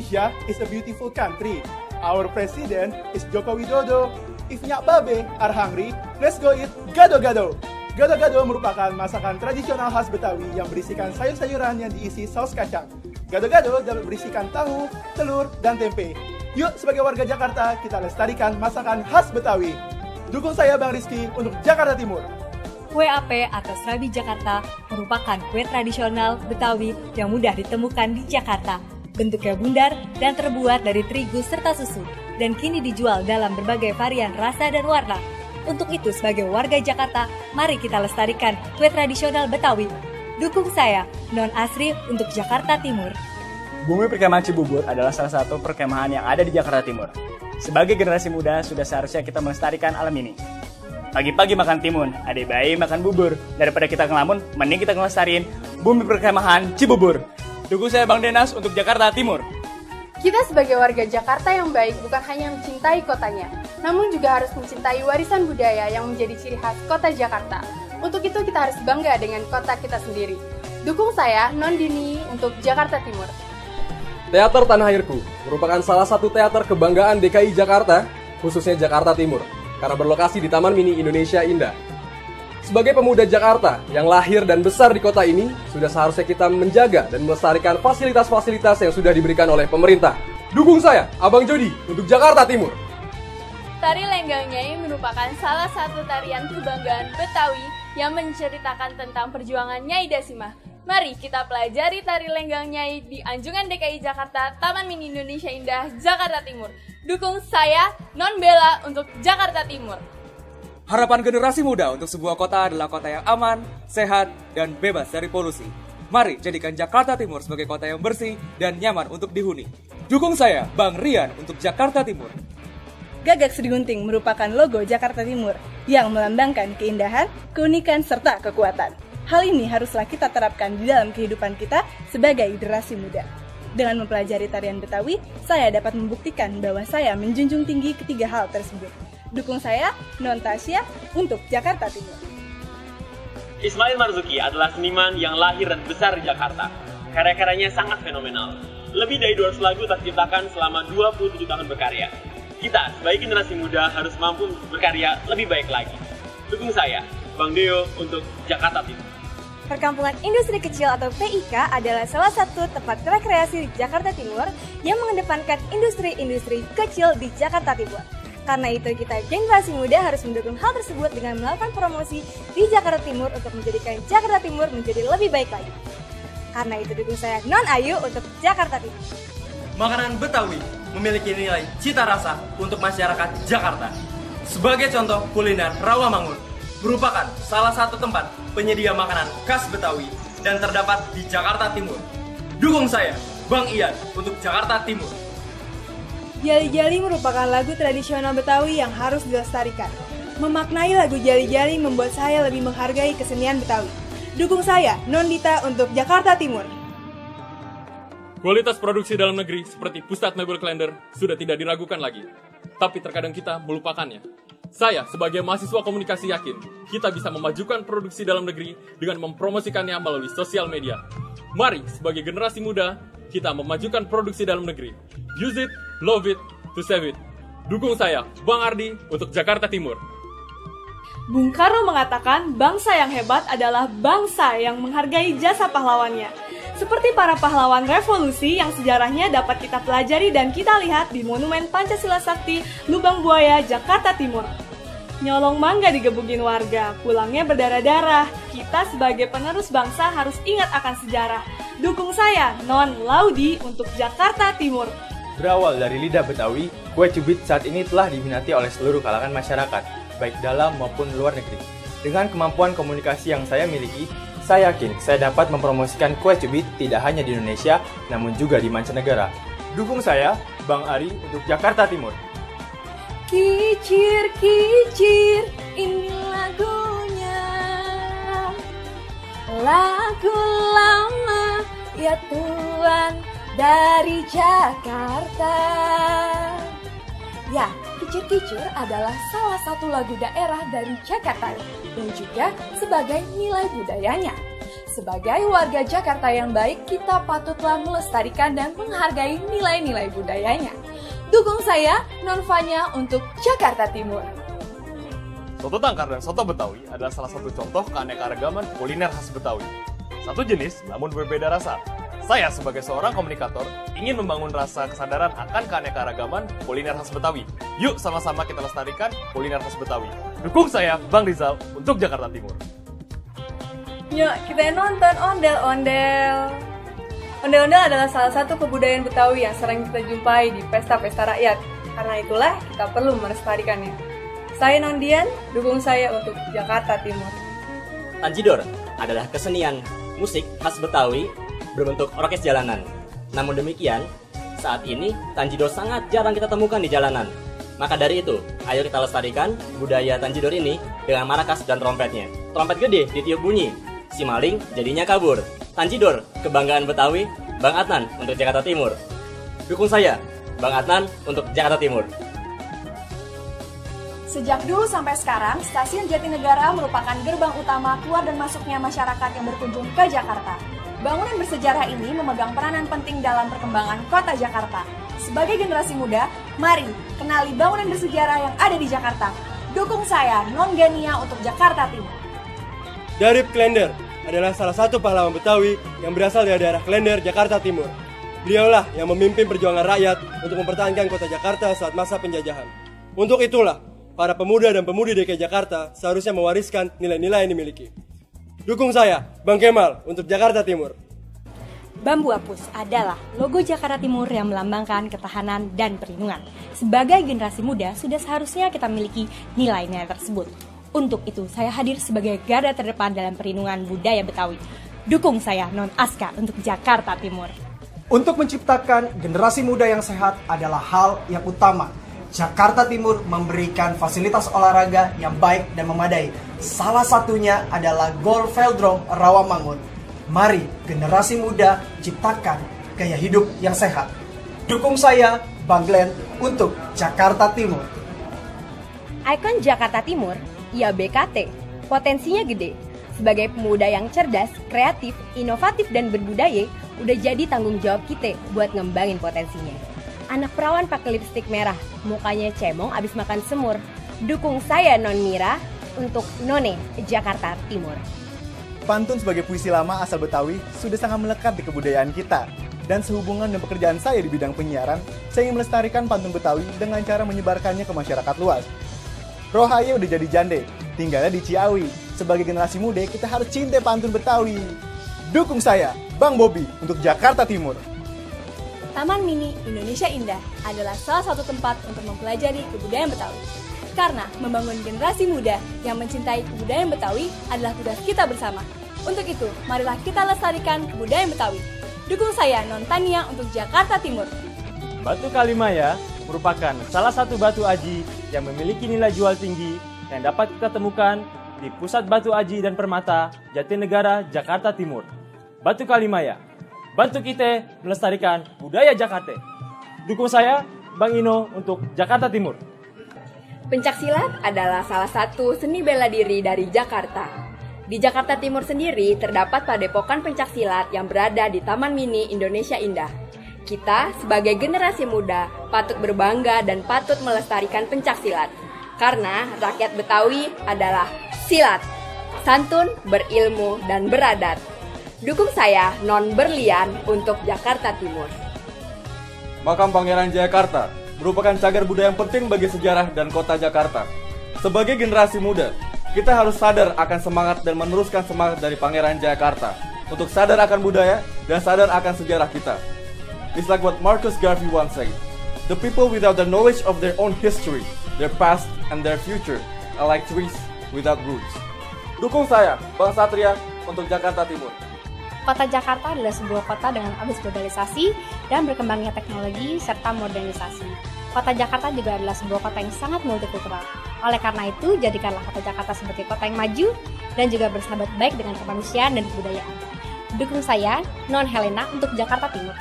Indonesia is a beautiful country. Our president is Joko Widodo. If nyak babe are hungry, let's go eat gado-gado. Gado-gado merupakan masakan tradisional khas Betawi yang berisikan sayur-sayuran yang diisi saus kacang. Gado-gado dapat berisikan tahu, telur, dan tempe. Yuk sebagai warga Jakarta, kita lestarikan masakan khas Betawi. Dukung saya Bang Rizky untuk Jakarta Timur. Kue ape atau serabi Jakarta merupakan kue tradisional Betawi yang mudah ditemukan di Jakarta. Bentuknya bundar dan terbuat dari terigu serta susu, dan kini dijual dalam berbagai varian rasa dan warna. Untuk itu, sebagai warga Jakarta, mari kita lestarikan kue tradisional Betawi. Dukung saya, Non Asri, untuk Jakarta Timur. Bumi Perkemahan Cibubur adalah salah satu perkemahan yang ada di Jakarta Timur. Sebagai generasi muda, sudah seharusnya kita melestarikan alam ini. Pagi-pagi makan timun, adik bayi makan bubur. Daripada kita ngelamun, mending kita ngelestariin Bumi Perkemahan Cibubur. Dukung saya Bang Denas untuk Jakarta Timur. Kita sebagai warga Jakarta yang baik bukan hanya mencintai kotanya, namun juga harus mencintai warisan budaya yang menjadi ciri khas kota Jakarta. Untuk itu kita harus bangga dengan kota kita sendiri. Dukung saya, Non Dini, untuk Jakarta Timur. Teater Tanah Airku merupakan salah satu teater kebanggaan DKI Jakarta, khususnya Jakarta Timur, karena berlokasi di Taman Mini Indonesia Indah. Sebagai pemuda Jakarta yang lahir dan besar di kota ini, sudah seharusnya kita menjaga dan melestarikan fasilitas-fasilitas yang sudah diberikan oleh pemerintah. Dukung saya, Abang Jody, untuk Jakarta Timur. Tari Lenggang Nyai merupakan salah satu tarian kebanggaan Betawi yang menceritakan tentang perjuangan Nyai Dasimah. Mari kita pelajari tari Lenggang Nyai di Anjungan DKI Jakarta, Taman Mini Indonesia Indah, Jakarta Timur. Dukung saya, Non Bella, untuk Jakarta Timur. Harapan generasi muda untuk sebuah kota adalah kota yang aman, sehat, dan bebas dari polusi. Mari jadikan Jakarta Timur sebagai kota yang bersih dan nyaman untuk dihuni. Dukung saya, Bang Rian, untuk Jakarta Timur. Gagak Srigunting merupakan logo Jakarta Timur yang melambangkan keindahan, keunikan, serta kekuatan. Hal ini haruslah kita terapkan di dalam kehidupan kita sebagai generasi muda. Dengan mempelajari tarian Betawi, saya dapat membuktikan bahwa saya menjunjung tinggi ketiga hal tersebut. Dukung saya, Non Tasya, untuk Jakarta Timur. Ismail Marzuki adalah seniman yang lahir dan besar di Jakarta. Karya-karyanya sangat fenomenal. Lebih dari 200 lagu terciptakan selama 27 tahun berkarya. Kita sebagai generasi muda harus mampu berkarya lebih baik lagi. Dukung saya, Bang Deo, untuk Jakarta Timur. Perkampungan Industri Kecil atau PIK adalah salah satu tempat rekreasi di Jakarta Timur yang mengedepankan industri-industri kecil di Jakarta Timur. Karena itu kita generasi muda harus mendukung hal tersebut dengan melakukan promosi di Jakarta Timur untuk menjadikan Jakarta Timur menjadi lebih baik lagi. Karena itu dukung saya Non Ayu untuk Jakarta Timur. Makanan Betawi memiliki nilai cita rasa untuk masyarakat Jakarta. Sebagai contoh, kuliner Rawamangun merupakan salah satu tempat penyedia makanan khas Betawi dan terdapat di Jakarta Timur. Dukung saya, Bang Ian, untuk Jakarta Timur. Jali-jali merupakan lagu tradisional Betawi yang harus dilestarikan. Memaknai lagu Jali-jali membuat saya lebih menghargai kesenian Betawi. Dukung saya, Non Dita, untuk Jakarta Timur. Kualitas produksi dalam negeri seperti Pusat Mebel Klender sudah tidak diragukan lagi. Tapi terkadang kita melupakannya. Saya sebagai mahasiswa komunikasi yakin, kita bisa memajukan produksi dalam negeri dengan mempromosikannya melalui sosial media. Mari sebagai generasi muda, kita memajukan produksi dalam negeri. Use it, love it, to save it. Dukung saya, Bang Ardi, untuk Jakarta Timur. Bung Karno mengatakan bangsa yang hebat adalah bangsa yang menghargai jasa pahlawannya. Seperti para pahlawan revolusi yang sejarahnya dapat kita pelajari dan kita lihat di Monumen Pancasila Sakti, Lubang Buaya, Jakarta Timur. Nyolong mangga digebukin warga, pulangnya berdarah-darah. Kita sebagai penerus bangsa harus ingat akan sejarah. Dukung saya, Non Laudi, untuk Jakarta Timur. Berawal dari lidah Betawi, kue cubit saat ini telah diminati oleh seluruh kalangan masyarakat, baik dalam maupun luar negeri. Dengan kemampuan komunikasi yang saya miliki, saya yakin saya dapat mempromosikan kue cubit tidak hanya di Indonesia, namun juga di mancanegara. Dukung saya, Bang Ari, untuk Jakarta Timur. Kicir, kicir, ini lagunya. Lagu lama, ya Tuhan, dari Jakarta. Ya, Kicir-Kicir adalah salah satu lagu daerah dari Jakarta dan juga sebagai nilai budayanya. Sebagai warga Jakarta yang baik, kita patutlah melestarikan dan menghargai nilai-nilai budayanya. Dukung saya, Non Fanya, untuk Jakarta Timur. Soto tangkar dan soto Betawi adalah salah satu contoh keanekaragaman kuliner khas Betawi. Satu jenis namun berbeda rasa. Saya sebagai seorang komunikator ingin membangun rasa kesadaran akan keanekaragaman kuliner khas Betawi. Yuk sama-sama kita lestarikan kuliner khas Betawi. Dukung saya, Bang Rizal, untuk Jakarta Timur. Yuk kita nonton ondel-ondel. Ondel-ondel adalah salah satu kebudayaan Betawi yang sering kita jumpai di pesta-pesta rakyat. Karena itulah kita perlu melestarikannya. Saya Nondian, dukung saya untuk Jakarta Timur. Tanjidor adalah kesenian musik khas Betawi berbentuk orkes jalanan. Namun demikian, saat ini Tanjidor sangat jarang kita temukan di jalanan. Maka dari itu, ayo kita lestarikan budaya Tanjidor ini dengan marakas dan trompetnya. Trompet gede ditiup bunyi, si maling jadinya kabur. Tanjidor, kebanggaan Betawi, Bang Adnan untuk Jakarta Timur. Dukung saya, Bang Adnan untuk Jakarta Timur. Sejak dulu sampai sekarang, Stasiun Jatinegara merupakan gerbang utama keluar dan masuknya masyarakat yang berkunjung ke Jakarta. Bangunan bersejarah ini memegang peranan penting dalam perkembangan kota Jakarta. Sebagai generasi muda, mari kenali bangunan bersejarah yang ada di Jakarta. Dukung saya, Non Gania, untuk Jakarta Timur. Darip Klender adalah salah satu pahlawan Betawi yang berasal dari daerah Klender, Jakarta Timur. Beliaulah yang memimpin perjuangan rakyat untuk mempertahankan kota Jakarta saat masa penjajahan. Untuk itulah, para pemuda dan pemudi DKI Jakarta seharusnya mewariskan nilai-nilai yang dimiliki. Dukung saya, Bang Kemal, untuk Jakarta Timur. Bambu apus adalah logo Jakarta Timur yang melambangkan ketahanan dan perlindungan. Sebagai generasi muda, sudah seharusnya kita miliki nilai-nilai tersebut. Untuk itu, saya hadir sebagai garda terdepan dalam perlindungan budaya Betawi. Dukung saya, Non Aska, untuk Jakarta Timur. Untuk menciptakan generasi muda yang sehat adalah hal yang utama. Jakarta Timur memberikan fasilitas olahraga yang baik dan memadai. Salah satunya adalah Gor Velodrome Rawamangun. Mari generasi muda ciptakan gaya hidup yang sehat. Dukung saya, Bang Glenn, untuk Jakarta Timur. Ikon Jakarta Timur, ya BKT, potensinya gede. Sebagai pemuda yang cerdas, kreatif, inovatif, dan berbudaya, udah jadi tanggung jawab kita buat ngembangin potensinya. Anak perawan pakai lipstik merah, mukanya cemong abis makan semur. Dukung saya, Non Mira, untuk None, Jakarta Timur. Pantun sebagai puisi lama asal Betawi sudah sangat melekat di kebudayaan kita. Dan sehubungan dengan pekerjaan saya di bidang penyiaran, saya ingin melestarikan pantun Betawi dengan cara menyebarkannya ke masyarakat luas. Rohaya udah jadi jande, tinggalnya di Ciawi. Sebagai generasi muda, kita harus cinta pantun Betawi. Dukung saya, Bang Bobby, untuk Jakarta Timur. Taman Mini Indonesia Indah adalah salah satu tempat untuk mempelajari kebudayaan Betawi. Karena membangun generasi muda yang mencintai kebudayaan Betawi adalah tugas kita bersama. Untuk itu, marilah kita lestarikan kebudayaan Betawi. Dukung saya, Non Tania, untuk Jakarta Timur. Batu Kalimaya merupakan salah satu batu aji yang memiliki nilai jual tinggi yang dapat kita temukan di Pusat Batu Aji dan Permata, Jatinegara, Jakarta Timur. Batu Kalimaya, bantu kita melestarikan budaya Jakarta. Dukung saya, Bang Ino, untuk Jakarta Timur. Pencaksilat adalah salah satu seni bela diri dari Jakarta. Di Jakarta Timur sendiri terdapat padepokan pencaksilat yang berada di Taman Mini Indonesia Indah. Kita sebagai generasi muda patut berbangga dan patut melestarikan pencaksilat. Karena rakyat Betawi adalah silat, santun, berilmu, dan beradat. Dukung saya, Non Berlian, untuk Jakarta Timur. Makam Pangeran Jayakarta merupakan cagar budaya yang penting bagi sejarah dan kota Jakarta. Sebagai generasi muda, kita harus sadar akan semangat dan meneruskan semangat dari Pangeran Jayakarta untuk sadar akan budaya dan sadar akan sejarah kita. It's like what Marcus Garvey once said, the people without the knowledge of their own history, their past, and their future are like trees without roots. Dukung saya, Bang Satria, untuk Jakarta Timur. Kota Jakarta adalah sebuah kota dengan arus globalisasi dan berkembangnya teknologi serta modernisasi. Kota Jakarta juga adalah sebuah kota yang sangat multikultural. Oleh karena itu, jadikanlah kota Jakarta sebagai kota yang maju dan juga bersahabat baik dengan kemanusiaan dan kebudayaan. Dukung saya, Non Helena, untuk Jakarta Timur.